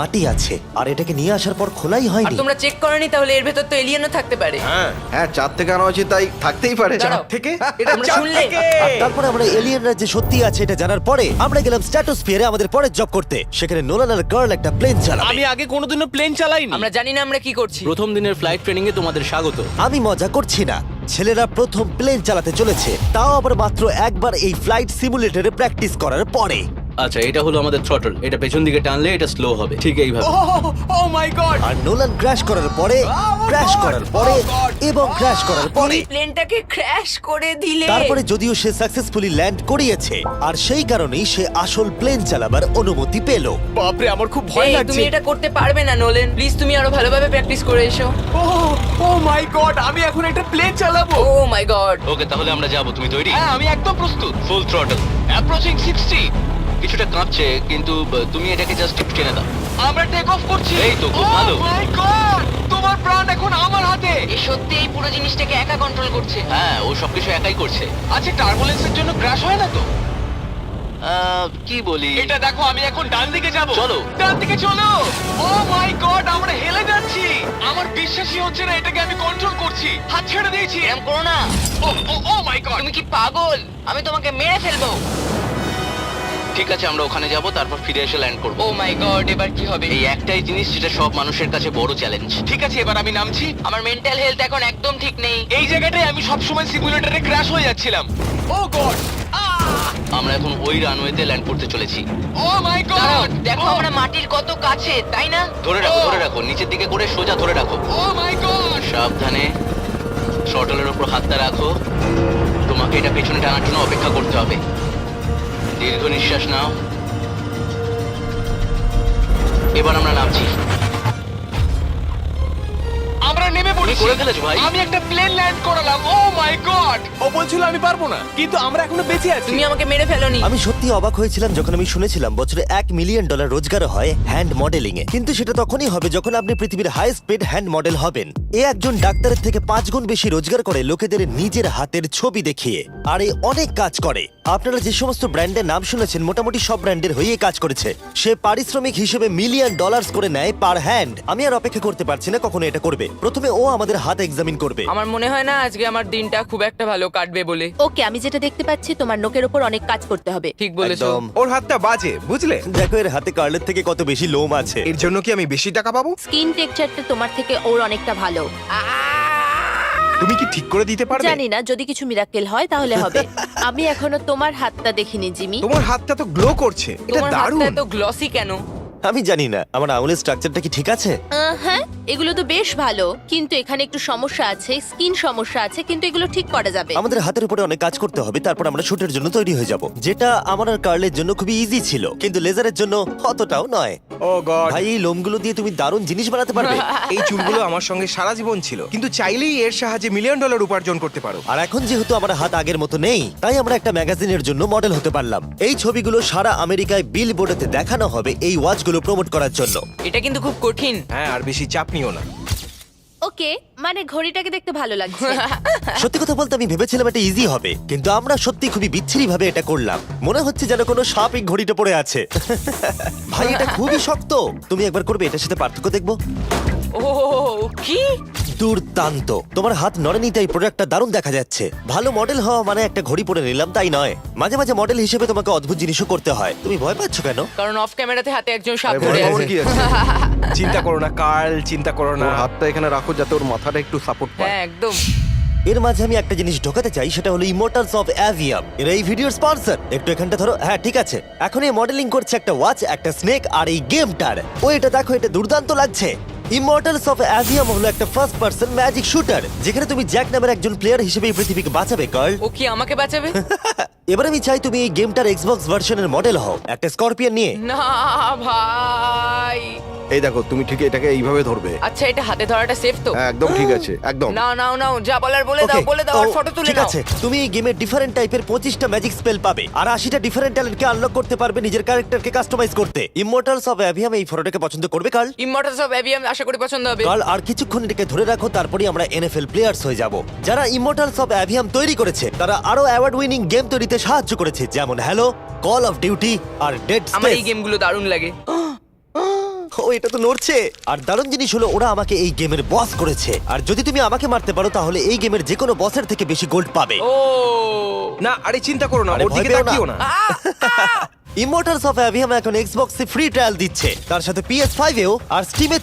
মাটি আছে আর এটাকে নিয়ে আসার পর খোলাই আর হয়নি। তোমরা চেক করনি তাহলে এর ভেতর তো এলিয়েনও থাকতে পারে। হ্যাঁ, চাঁদ থেকে আনা হয়েছে তাই থাকতেই পারে। দাঁড়াও। থেকে এটা শুনলে আর তারপরে আমরা এলিয়েনরা যে সত্যি আছে এটা জানার পরে আমরা গেলাম স্ট্র্যাটোস্ফিয়ারে আমাদের পরের জব করতে। সেখানে নোলান আর গার্ল একটা প্লেন চালাবে। আমি আগে কোনোদিনও প্লেন চালাইনি। আমরা জানি না আমরা কি করছি। প্রথম দিনের ফ্লাইট ট্রেনিং এ তোমাদের স্বাগত। আমি মজা করছি না, ছেলেরা প্রথম প্লেন চালাতে চলেছে, তাও আবার মাত্র একবার এই ফ্লাইট সিমুলেটরে প্র্যাকটিস করার পরে। আচ্ছা, এটা হলো আমাদের থ্রটল। এটা পেছন দিকে টানলে এটা স্লো হবে, ঠিক এইভাবে। ও মাই গড আর নোলান ক্র্যাশ করার পরে, ক্র্যাশ করার পরে এবং ক্র্যাশ করার পরে তুমি প্লেনটাকে ক্র্যাশ করে দিলে। তারপরে যদিও সে সাকসেসফুলি ল্যান্ড করিয়েছে আর সেই কারণেই সে আসল প্লেন চালাবার অনুমতি পেল। বাপরে আমার খুব ভয় এই, লাগছে। তুমি এটা করতে পারবে না নোলেন। প্লিজ তুমি আরো ভালোভাবে প্র্যাকটিস করে এসো। ও মাই গড আমি এখন একটা প্লেন চালাবো। ও মাই গড। ওকে, তাহলে আমরা যাব। তুমি তৈরি? হ্যাঁ আমি একদম প্রস্তুত। Full throttle, approaching 60। কিছুটা কাঁপছে, কিন্তু তুমি এটাকে জাস্ট টিপ টেনে দাও। আমরা টেক অফ করছি। এই তো, খুব ভালো। ও মাই গড তোমার প্রাণ এখন আমার হাতে। এ সত্যি এই পুরো জিনিসটাকে একা কন্ট্রোল করছে। হ্যাঁ, ও সবকিছু একাই করছে। আচ্ছা টার্বুলেন্সের জন্য ক্র্যাশ হয় না তো? কি বলি? এটা দেখো আমি এখন ডান দিকে যাব। চলো। ডান দিকে চলো। ও মাই গড আমরা হেলে যাচ্ছি। আমার বিশ্বাসই হচ্ছে না এটাকে আমি কন্ট্রোল করছি। হাত ছেড়ে দিয়েছি। এরকম করো না। ও মাই গড তুমি কি পাগল? আমি তোমাকে মেরে ফেলবো। ঠিক আছে, আমরা ওখানে যাব, তারপর ফিরে এসে ল্যান্ড করব। ও মাই গড, এবার কি হবে? এই একটাই জিনিস যেটা সব মানুষের কাছে বড় চ্যালেঞ্জ। ঠিক আছে এবার আমি নামছি। আমার মেন্টাল হেলথ এখন একদম ঠিক নেই। এই জায়গাটায় আমি সব সময় সিমুলেটরে ক্র্যাশ হয়ে যাচ্ছিলাম। ও গড আমরা এখন ওই রানওয়েতে ল্যান্ড করতে চলেছি। ও মাই দাঁড়াও, গড দেখো আমরা মাটির কত কাছে, তাই না? ধরে রাখো, ধরে রাখো, নিচের দিকে করে সোজা ধরে রাখো। ও মাই গড সাবধানে শটলের উপর হাতটা রাখো। তোমাকে এটা পেছনে টানার জন্য অপেক্ষা করতে হবে। দীর্ঘ নিঃশ্বাস নাও। এবার আমরা নামছি। আমরা নেমে পড়েছি। করে ফেলেছো ভাই। আমি একটা প্লেন ল্যান্ড করালাম। ও মাই গড ও বলছিল আমি পারবো না, কিন্তু আমরা এখনো বেঁচে আছি। তুমি আমাকে মেরে ফেলোনি। আমি সত্যি অবাক হয়েছিলাম যখন আমি শুনেছিলাম বছরে $1 মিলিয়ন রোজগার হয় হ্যান্ড মডেলিং এ, কিন্তু সেটা তখনই হবে যখন আপনি পৃথিবীর হাইয়েস্ট পেড হ্যান্ড মডেল হবেন। এ একজন ডাক্তারের থেকে 5 গুণ বেশি রোজগার করে লোকেদের নিজের হাতের ছবি দেখিয়ে, আর এ অনেক কাজ করে। আপনারা যে সমস্ত ব্র্যান্ডের নাম শুনেছেন মোটামুটি সব ব্র্যান্ডের হয়ে কাজ করেছে। সে পারিশ্রমিক হিসেবে $1 মিলিয়ন করে নেয় পার হ্যান্ড। আমি আর অপেক্ষা করতে পারছি না কখনো এটা করবে। প্রথমে ও আমাদের হাত এক্সামিন করবে। আমার মনে হয় না আজকে আমার দিনটা খুব একটা ভালো কাটবে বলে। ওকে, আমি যেটা দেখতে পাচ্ছি তোমার নোকের ওপর অনেক কাজ করতে হবে। ঠিক বলেছো। একদম। ওর হাতটা বাজে বুঝলে। দেখো এর হাতে কার্লের থেকে কত বেশি লোম আছে। এর জন্য কি আমি বেশি টাকা পাবো? স্কিন টেক্সচারটা তোমার থেকে ওর অনেকটা ভালো। তুমি কি ঠিক করে দিতে পারবে? জানি না, যদি কিছু মিরাকেল হয় তাহলে হবে। আমি এখনো তোমার হাতটা দেখিনি জিমি। তোমার হাতটা তো গ্লো করছে, এটা তোমার হাতটা দারুণ। এত গ্লসি কেন? আমি জানি না আমার আঙুলের স্ট্রাকচারটা কি ঠিক আছে। হ্যাঁ, এগুলো তো বেশ ভালো, কিন্তু এখানে একটু সমস্যা আছে, স্কিন সমস্যা আছে, কিন্তু এগুলো ঠিক করা যাবে। আমাদের হাতের উপরে অনেক কাজ করতে হবে, তারপর আমরা শুটের জন্য তৈরি হয়ে যাব, যেটা আমার আর কার্লের জন্য খুবই ইজি ছিল, কিন্তু লেজারের জন্য অতটাও নয়। ও গড, ভাই এই লোমগুলো দিয়ে তুমি দারুণ জিনিস বানাতে পারবে। এই চুলগুলো আমার সঙ্গে সারা জীবন ছিল, কিন্তু চাইলেই এর সাহায্যে $1 মিলিয়ন উপার্জন করতে পারো। আর এখন যেহেতু আমার হাত আগের মতো নেই, তাই আমরা একটা ম্যাগাজিনের জন্য মডেল হতে পারলাম। এই ছবিগুলো সারা আমেরিকায় বিলবোর্ডেতে দেখানো হবে এই ওয়াচগুলো প্রমোট করার জন্য। এটা কিন্তু খুব কঠিন। হ্যাঁ, আর বেশি চাপ নিও না। ওকে, মানে ঘড়িটাকে দেখতে ভালো লাগছে। সত্যি কথা বলতে আমি ভেবেছিলাম এটা ইজি হবে, কিন্তু আমরা সত্যি খুবই বিচ্ছিরি ভাবে এটা করলাম। মনে হচ্ছে যেন কোনো সাপ এই ঘড়িটা পড়ে আছে। ভাই এটা খুবই শক্ত। তুমি একবার করবে, এটার সাথে পার্থক্য দেখবো। ও কি দুর্দান্ত। তোমার হাত নড়েনি তাই প্রোডাক্টটা দারুণ দেখা যাচ্ছে। ভালো মডেল হওয়া মানে একটা ঘড়ি পরে নিলাম তাই নয়, মাঝে মাঝে মডেল হিসেবে তোমাকে অদ্ভুত জিনিসও করতে হয়। তুমি ভয় পাচ্ছ কেন? কারণ অফ ক্যামেরাতে হাতে একজন সাপ আরে ধরে ভয় পাওয়ার আছে। কি আছে? চিন্তা করো না কার্ল, চিন্তা করো না। ওর হাতটা এখানে রাখো যাতে ওর মাথাটা একটু সাপোর্ট পায়। হ্যাঁ একদম। এর মাঝে আমি একটা জিনিস ঢোকাতে চাই, সেটা হলো ইমোর্টালস অফ অ্যাভিয়াম। এরা এই ভিডিওর স্পন্সর। একটু এখানটা ধরো। হ্যাঁ ঠিক আছে। এখন এই মডেলিং করছে একটা ওয়াচ, একটা স্নেক আর এই গেমটার। ও এটা দেখো, এটা দুর্দান্ত লাগছে। ইমর্টালস অফ অ্যাভিয়াম হলো একটা ফার্স্ট পার্সন ম্যাজিক শুটার, যেখানে তুমি জ্যাক নামের একজন প্লেয়ার হিসেবে এই পৃথিবীকে বাঁচাবে গার্ল। ও কি আমাকে বাঁচাবে? এবার আমি চাই তুমি এই গেমটার এক্সবক্স ভার্সনের মডেল হও, একটা স্করপিয়ন নিয়ে। না ভাই। এই দেখো তুমি ঠিক এটাকে এইভাবে ধরবে। আচ্ছা এটা হাতে ধরাটা সেফ তো? হ্যাঁ, একদম ঠিক আছে, একদম। নাও নাও নাও, যা বলার বলে দাও, Okay, বলে দাও আর ও, ফটো তুলে ঠিক নাও। আছে। তুমি এই গেমে ডিফারেন্ট টাইপের 25টা ম্যাজিক স্পেল পাবে আর 80টা ডিফারেন্ট ট্যালেন্টকে আনলক করতে পারবে নিজের ক্যারেক্টারকে কাস্টমাইজ করতে। ইমর্টালস অফ অ্যাভিয়াম এই ফটোটাকে পছন্দ করবে কার্ল? ইমমর্টালস অফ অ্যাভিয়াম আশা করি পছন্দ হবে। কার্ল আর কিছুক্ষণ এটাকে ধরে রাখো, তারপরে আমরা এনএফএল প্লেয়ার্স হয়ে যাব। যারা ইমর্টালস অফ অ্যাভিয়াম তৈরি করেছে তারা আরো অ্যাওয়ার্ড উইনিং গেম তৈরিতে সাহায্য করেছে, যেমন হ্যালো, কল অফ ডিউটি আর ডেড আমার এই স্পেস। গেমগুলো দারুণ লাগে। ও এটা তো নড়ছে। আর দারুণ জিনিস হলো ওরা আমাকে এই গেমের বস করেছে, আর যদি তুমি আমাকে মারতে পারো তাহলে এই গেমের যে কোনো বসের থেকে বেশি গোল্ড পাবে। ও না আরে চিন্তা করো না, আরে ওর ভয় দিকে পেও না। তাকিও না। ইমোর্টালস অফ অ্যাভিয়াম এখন এক্সবক্সে ফ্রি ট্রায়াল দিচ্ছে, তার সাথে PS5 এও আর স্টিমে